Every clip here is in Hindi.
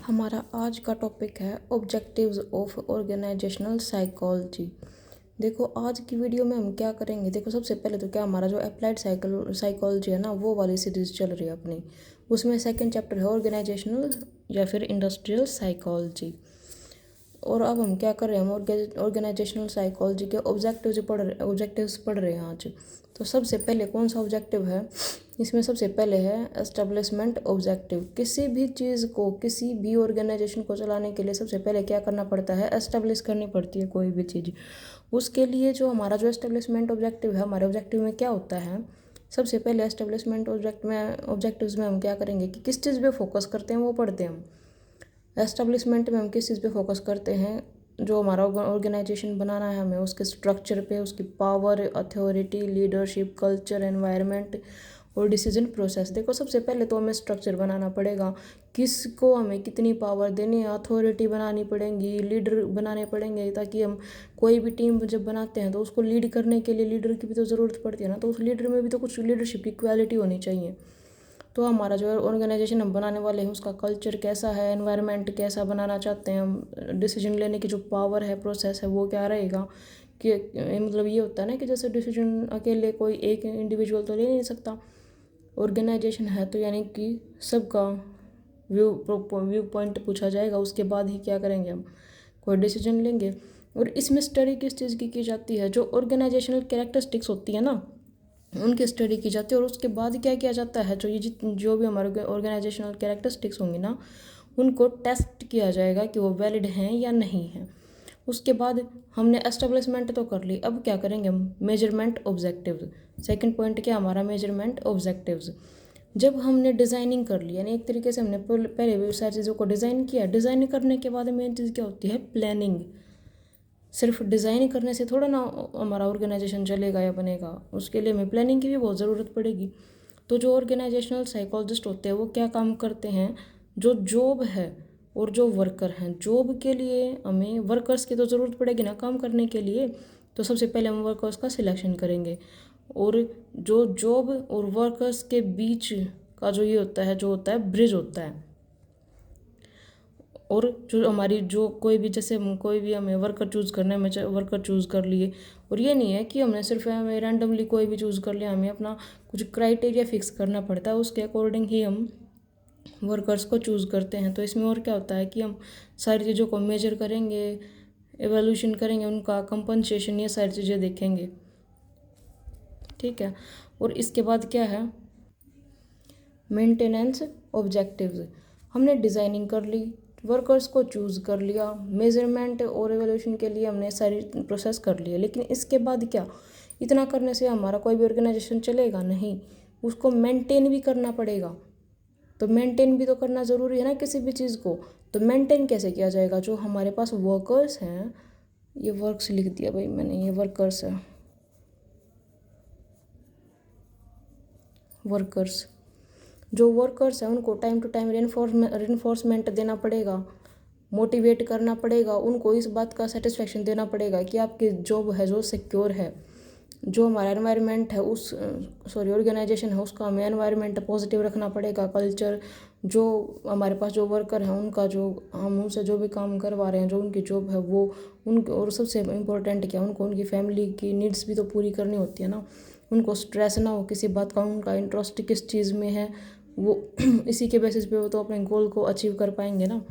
हमारा आज का टॉपिक है ऑब्जेक्टिव्स ऑफ ऑर्गेनाइजेशनल साइकोलॉजी। देखो आज की वीडियो में हम क्या करेंगे। देखो सबसे पहले तो क्या हमारा जो अप्लाइड साइकोलॉजी है ना, वो वाली सीरीज चल रही है अपनी, उसमें सेकंड चैप्टर है ऑर्गेनाइजेशनल या फिर इंडस्ट्रियल साइकोलॉजी। और अब हम क्या कर रहे हैं, हम ऑर्गेनाइजेशनल साइकोलॉजी के ऑब्जेक्टिव्स पढ़ रहे हैं आज। तो सबसे पहले कौन सा ऑब्जेक्टिव है, इसमें सबसे पहले है एस्टेब्लिशमेंट ऑब्जेक्टिव। किसी भी चीज़ को, किसी भी ऑर्गेनाइजेशन को चलाने के लिए सबसे पहले क्या करना पड़ता है, एस्टेब्लिश करनी पड़ती है कोई भी चीज़। उसके लिए जो हमारा जो एस्टेब्लिशमेंट ऑब्जेक्टिव है, हमारे ऑब्जेक्टिव में क्या होता है, सबसे पहले एस्टेब्लिशमेंट ऑब्जेक्टिव्स में हम क्या करेंगे कि किस चीज़ पे फोकस करते हैं वो पढ़ते हैं हम। एस्टेब्लिशमेंट में हम किस चीज़ पे फोकस करते हैं, जो हमारा ऑर्गेनाइजेशन बनाना है हमें, उसके स्ट्रक्चर पे, उसकी power, authority, leadership, culture, environment और डिसीजन प्रोसेस। देखो सबसे पहले तो हमें स्ट्रक्चर बनाना पड़ेगा, किसको हमें कितनी पावर देनी है, अथॉरिटी बनानी पड़ेगी, लीडर बनाने पड़ेंगे, ताकि हम कोई भी टीम जब बनाते हैं तो उसको लीड करने के लिए लीडर की भी तो ज़रूरत पड़ती है ना। तो उस लीडर में भी तो कुछ लीडरशिप की क्वालिटी होनी चाहिए। तो हमारा जो ऑर्गेनाइजेशन हम बनाने वाले हैं उसका कल्चर कैसा है, एनवायरनमेंट कैसा बनाना चाहते हैं हम, डिसीजन लेने की जो पावर है, प्रोसेस है, वो क्या रहेगा। कि मतलब ये होता है ना कि जैसे डिसीजन अकेले कोई एक इंडिविजुअल तो ले नहीं सकता, ऑर्गेनाइजेशन है तो यानी कि सबका व्यू पॉइंट पूछा जाएगा, उसके बाद ही क्या करेंगे हम, कोई डिसीजन लेंगे। और इसमें स्टडी किस चीज़ की जाती है, जो ऑर्गेनाइजेशनल कैरेक्टरिस्टिक्स होती है ना, उनकी स्टडी की जाती है। और उसके बाद क्या किया जाता है, जो भी हमारे ऑर्गेनाइजेशनल कैरेक्टरिस्टिक्स होंगी ना, उनको टेस्ट किया जाएगा कि वो वैलिड हैं या नहीं हैं। उसके बाद हमने एस्टेब्लिशमेंट तो कर ली, अब क्या करेंगे हम, मेजरमेंट ऑब्जेक्टिव्स। सेकंड पॉइंट क्या हमारा, मेजरमेंट ऑब्जेक्टिव्स। जब हमने डिज़ाइनिंग कर ली, यानी एक तरीके से हमने पहले भी सारी चीज़ों को डिज़ाइन किया, डिज़ाइन करने के बाद मेन चीज़ क्या होती है, प्लानिंग। सिर्फ डिज़ाइन करने से थोड़ा ना हमारा ऑर्गेनाइजेशन चलेगा या बनेगा, उसके लिए हमें प्लानिंग की भी बहुत ज़रूरत पड़ेगी। तो जो ऑर्गेनाइजेशनल साइकोलॉजिस्ट होते हैं वो क्या काम करते हैं, जो जॉब है और जो वर्कर हैं, जॉब के लिए हमें वर्कर्स की तो ज़रूरत पड़ेगी ना काम करने के लिए। तो सबसे पहले हम वर्कर्स का सिलेक्शन करेंगे, और जो जॉब और वर्कर्स के बीच का जो ये होता है, जो होता है ब्रिज होता है। और जो हमारी जो कोई भी, जैसे कोई भी हमें वर्कर चूज़ करना है, हमें वर्कर चूज़ कर लिए, और ये नहीं है कि हमने सिर्फ हमें रैंडमली कोई भी चूज़ कर लिया, हमें अपना कुछ क्राइटेरिया फिक्स करना पड़ता है, उसके अकॉर्डिंग ही हम वर्कर्स को चूज़ करते हैं। तो इसमें और क्या होता है कि हम सारी चीज़ों को मेजर करेंगे, एवोल्यूशन करेंगे, उनका कंपनसेशन, ये सारी चीज़ें देखेंगे, ठीक है। और इसके बाद क्या है, मेंटेनेंस ऑब्जेक्टिव्स। हमने डिज़ाइनिंग कर ली, वर्कर्स को चूज़ कर लिया, मेजरमेंट और एवोल्यूशन के लिए हमने सारी प्रोसेस कर लिया, लेकिन इसके बाद क्या, इतना करने से हमारा कोई भी ऑर्गेनाइजेशन चलेगा नहीं, उसको मेंटेन भी करना पड़ेगा। तो मेंटेन भी तो करना ज़रूरी है ना किसी भी चीज़ को। तो मेंटेन कैसे किया जाएगा, जो हमारे पास वर्कर्स हैं, ये वर्क्स लिख दिया भाई मैंने, ये वर्कर्स है, वर्कर्स। जो वर्कर्स हैं उनको टाइम टू टाइम रेनफोर्समेंट देना पड़ेगा, मोटिवेट करना पड़ेगा, उनको इस बात का सेटिस्फेक्शन देना पड़ेगा कि आपकी जॉब है जो सिक्योर है। जो हमारा एनवायरनमेंट है ऑर्गेनाइजेशन है, उसका हमें एनवायरनमेंट पॉजिटिव रखना पड़ेगा, कल्चर। जो हमारे पास जो वर्कर हैं उनका, जो हम उनसे जो भी काम करवा रहे हैं, जो उनकी जॉब है वो उनके, और सबसे इम्पोर्टेंट क्या, उनको उनकी फैमिली की नीड्स भी तो पूरी करनी होती है ना, उनको स्ट्रेस ना हो किसी बात का, उनका इंटरेस्ट किस चीज़ में है, वो इसी के बेसिस पे वो तो अपने गोल को अचीव कर पाएंगे ना।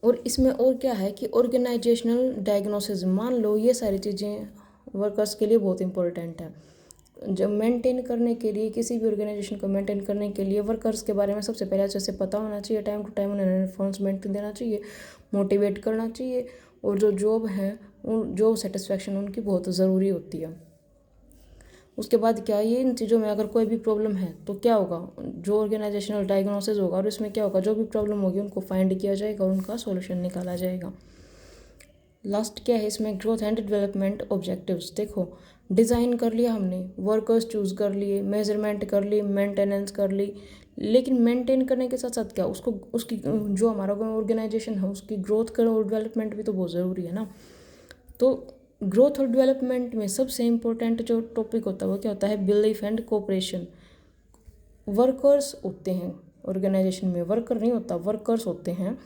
और इसमें और क्या है कि ऑर्गेनाइजेशनल डायग्नोसिस, मान लो ये सारी चीज़ें वर्कर्स के लिए बहुत इंपॉर्टेंट है। जब मेंटेन करने के लिए, किसी भी ऑर्गेनाइजेशन को मेंटेन करने के लिए वर्कर्स के बारे में सबसे पहले अच्छे से पता होना चाहिए, टाइम टू टाइम उन्हें एनफोर्समेंट देना चाहिए, मोटिवेट करना चाहिए, और जो जॉब है उन जॉब सेटिस्फेक्शन उनकी बहुत ज़रूरी होती है। उसके बाद क्या, ये इन चीज़ों में अगर कोई भी प्रॉब्लम है तो क्या होगा, जो ऑर्गेनाइजेशनल डायग्नोसिस होगा, और इसमें क्या होगा, जो भी प्रॉब्लम होगी उनको फाइंड किया जाएगा और उनका सॉल्यूशन निकाला जाएगा। लास्ट क्या है इसमें, ग्रोथ एंड डेवलपमेंट ऑब्जेक्टिव्स। देखो डिज़ाइन कर लिया हमने, वर्कर्स चूज़ कर लिए, मेजरमेंट कर ली, मेंटेनेंस कर ली, लेकिन मेंटेन करने के साथ साथ क्या, उसको उसकी जो हमारा ऑर्गेनाइजेशन है उसकी ग्रोथ कर और डेवलपमेंट भी तो बहुत ज़रूरी है ना। तो ग्रोथ और डेवलपमेंट में सबसे इम्पोर्टेंट जो टॉपिक होता है वो क्या होता है, बिलीफ एंड कोऑपरेशन। वर्कर्स होते हैं ऑर्गेनाइजेशन में वर्कर नहीं होता, वर्कर्स होते हैं,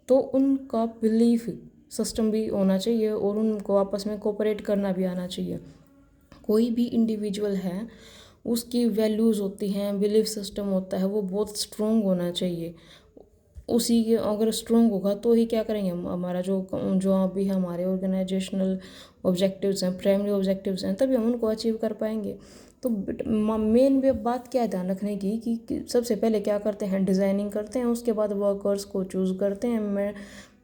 तो उनका बिलीफ सिस्टम भी होना चाहिए और उनको आपस में कोऑपरेट करना भी आना चाहिए। कोई भी इंडिविजुअल है उसकी वैल्यूज़ होती हैं, बिलीफ सिस्टम होता है, वो बहुत स्ट्रॉन्ग होना चाहिए। उसी के अगर स्ट्रॉन्ग होगा तो ही क्या करेंगे हम, हमारा जो जो अभी हमारे ऑर्गेनाइजेशनल ऑब्जेक्टिव्स हैं, प्राइमरी ऑब्जेक्टिव्स हैं, तभी हम उनको अचीव कर पाएंगे। तो मेन बात क्या है ध्यान रखने की कि सबसे पहले क्या करते हैं, डिज़ाइनिंग करते हैं, उसके बाद वर्कर्स को चूज़ करते हैं,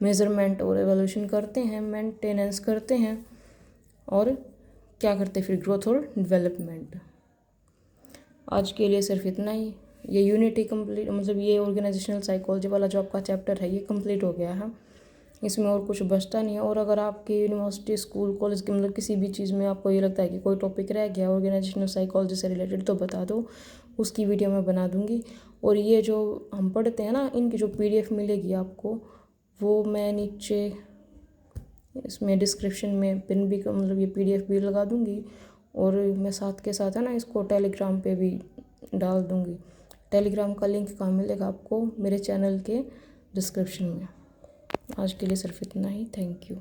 मेजरमेंट और एवोल्यूशन करते हैं, मेंटेनेंस करते हैं, और क्या करते हैं फिर ग्रोथ और डेवलपमेंट। आज के लिए सिर्फ इतना ही। ये यूनिटी कंप्लीट, मतलब ये ऑर्गेनाइजेशनल साइकोलॉजी वाला जो आपका चैप्टर है ये कंप्लीट हो गया है, इसमें और कुछ बचता नहीं है। और अगर आपकी यूनिवर्सिटी, स्कूल, कॉलेज की मतलब किसी भी चीज़ में आपको ये लगता है कि कोई टॉपिक रह गया ऑर्गेनाइजेशनल साइकोलॉजी से रिलेटेड, तो बता दो, उसकी वीडियो मैं बना दूँगी। और ये जो हम पढ़ते हैं ना, इनकी जो PDF मिलेगी आपको, वो मैं नीचे इसमें डिस्क्रिप्शन में पिन भी, मतलब ये PDF भी लगा दूँगी, और मैं साथ के साथ है ना इसको टेलीग्राम पे भी डाल दूँगी। टेलीग्राम का लिंक कहाँ मिलेगा आपको, मेरे चैनल के डिस्क्रिप्शन में। आज के लिए सिर्फ इतना ही। Thank you.